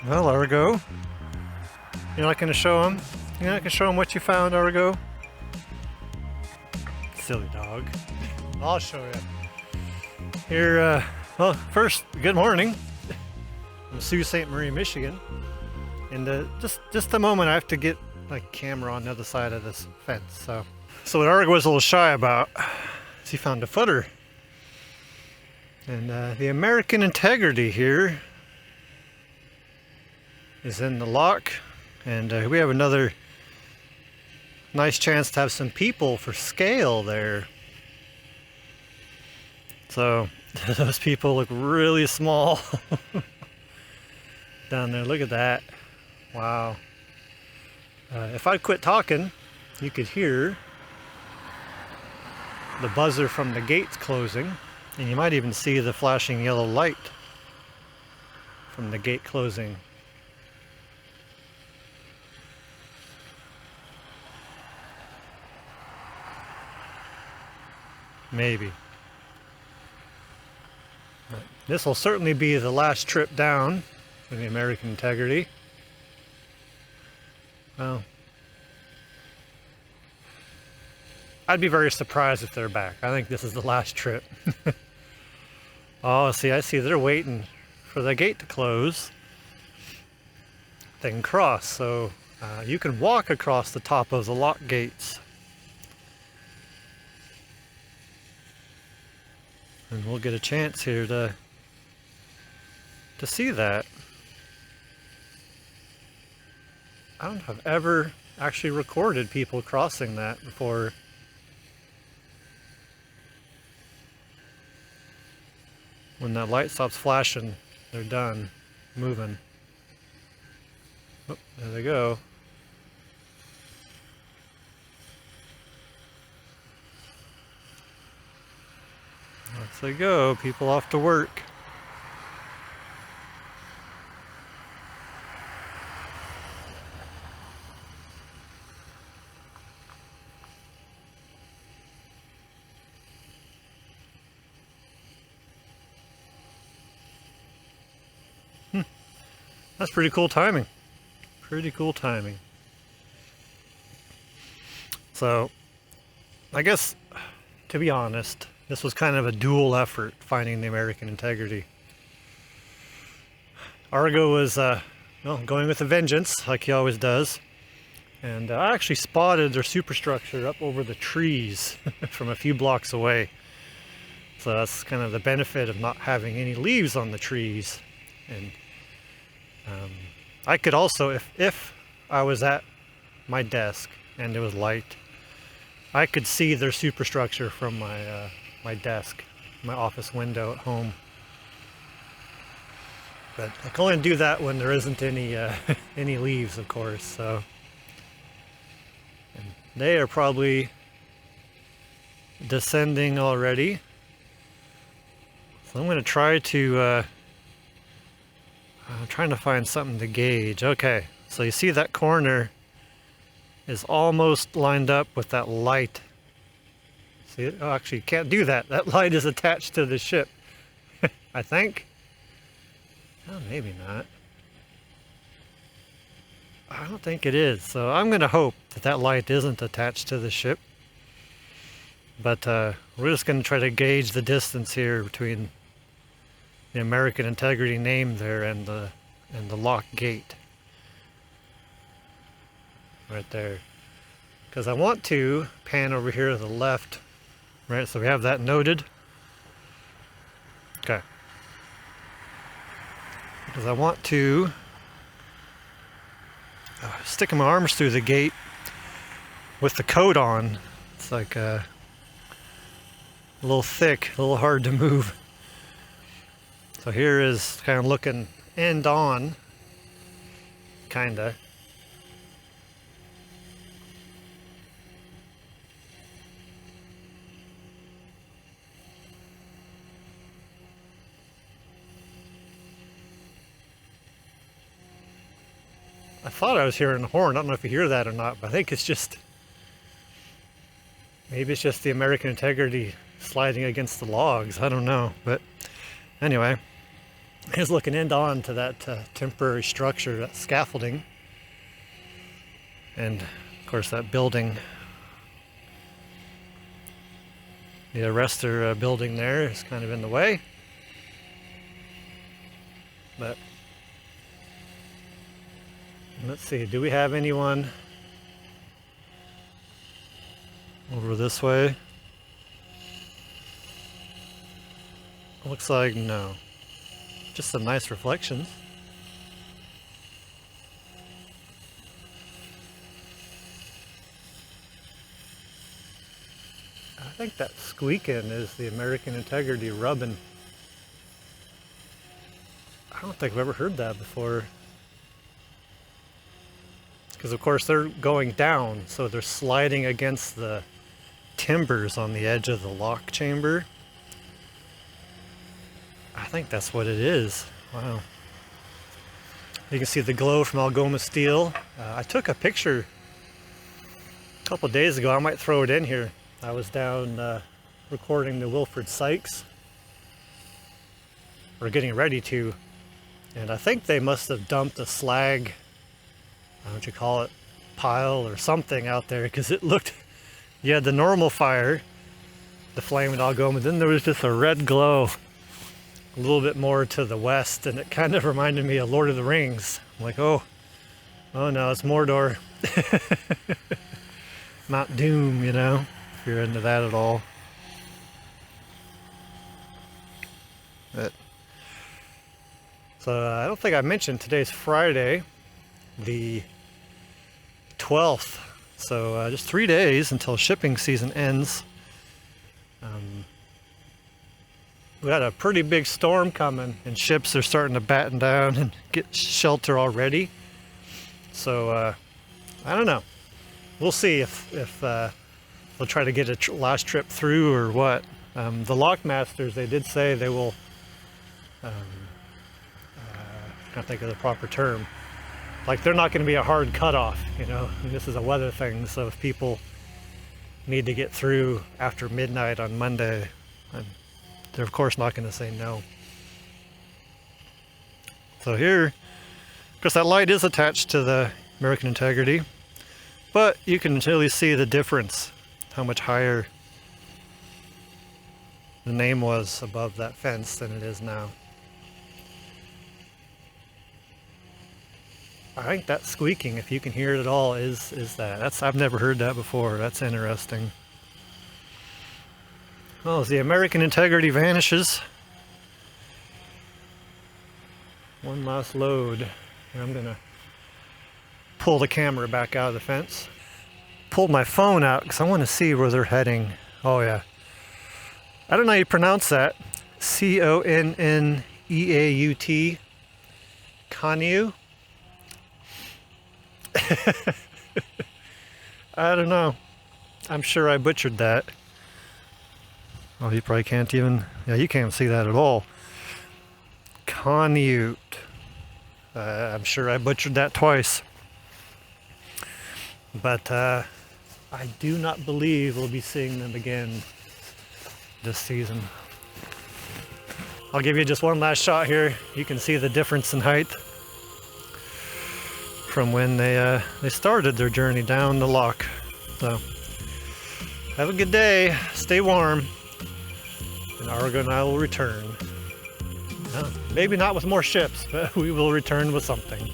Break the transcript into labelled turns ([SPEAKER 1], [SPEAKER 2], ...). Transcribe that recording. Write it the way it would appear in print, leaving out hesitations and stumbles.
[SPEAKER 1] Well, Argo, you're not going to show him? You're not going to show him what you found, Argo? Silly dog. I'll show you. Here, well, first, good morning. I'm Sault Ste. Marie, Michigan. And just a moment, I have to get my camera on the other side of this fence. So what Argo was a little shy about is he found a footer. And the American Integrity here is in the lock, and we have another nice chance to have some people for scale there. So those people look really small down there. Look at that. Wow. If I quit talking, you could hear the buzzer from the gates closing, and you might even see the flashing yellow light from the gate closing. Maybe. But this will certainly be the last trip down for the American Integrity. Well, I'd be very surprised if they're back. I think this is the last trip. Oh, see, I see they're waiting for the gate to close. They can cross, so you can walk across the top of the lock gates. And we'll get a chance here to see that. I don't know if I've ever actually recorded people crossing that before. When that light stops flashing, they're done moving. Oh, there they go. Off they go, people off to work. That's pretty cool timing. Pretty cool timing. So, I guess, to be honest, this was kind of a dual effort, finding the American Integrity. Argo was, well, going with a vengeance, like he always does. And I actually spotted their superstructure up over the trees from a few blocks away. So that's kind of the benefit of not having any leaves on the trees. And I could also, if I was at my desk and there was light, I could see their superstructure from my my desk, my office window at home. But I can only do that when there isn't any any leaves, of course. So, and they are probably descending already. So I'm going to try to. I'm trying to find something to gauge. Okay, so you see that corner is almost lined up with that light. See it? Oh, actually, you can't do that. That light is attached to the ship, I think. Oh, maybe not. I don't think it is. So I'm going to hope that that light isn't attached to the ship. But we're just going to try to gauge the distance here between the American Integrity name there and the lock gate right there, because I want to pan over here to the left, right? So we have that noted. Okay, because I want to stick my arms through the gate with the coat on. It's like a little thick, a little hard to move. So here is kind of looking end on, kinda. I thought I was hearing a horn. I don't know if you hear that or not, but I think it's just, maybe it's just the American Integrity sliding against the logs. I don't know, but anyway. is looking end on to that temporary structure, that scaffolding. And of course that building, the arrestor building there is kind of in the way. But let's see, do we have anyone over this way? Looks like no. Just some nice reflections. I think that squeaking is the American Integrity rubbing. I don't think I've ever heard that before. Because of course they're going down, so they're sliding against the timbers on the edge of the lock chamber. I think that's what it is. Wow. You can see the glow from Algoma Steel. I took a picture a couple days ago. I might throw it in here. I was down recording the Wilfred Sykes. Or getting ready to. And I think they must have dumped a slag, what you call it, pile or something out there, because it looked, you had the normal fire, the flame at Algoma, then there was just a red glow a little bit more to the west, and it kind of reminded me of Lord of the Rings. I'm like, oh no, it's Mordor. Mount Doom, you know, if you're into that at all. But so I don't think I mentioned today's Friday, the 12th. So just 3 days until shipping season ends. We had a pretty big storm coming, and ships are starting to batten down and get shelter already. So I don't know. We'll see if they'll try to get a last trip through or what. The Lockmasters, they did say they will. I can't think of the proper term. Like, they're not going to be a hard cutoff, you know. I mean, this is a weather thing, so if people need to get through after midnight on Monday, they're of course not going to say no. So here, of course, that light is attached to the American Integrity, but you can really see the difference, how much higher the name was above that fence than it is now. I think that squeaking, if you can hear it at all, is that. I've never heard that before. That's interesting. Well, as the American Integrity vanishes, one last load. And I'm gonna pull the camera back out of the fence. Pulled my phone out because I want to see where they're heading. Oh yeah. I don't know how you pronounce that. Conneaut. Conneaut? I don't know. I'm sure I butchered that. Oh, you probably can't even... Yeah, you can't see that at all. Conneaut. I'm sure I butchered that twice. But I do not believe we'll be seeing them again this season. I'll give you just one last shot here. You can see the difference in height from when they started their journey down the lock. So, have a good day. Stay warm. And Argo and I will return. Maybe not with more ships, but we will return with something.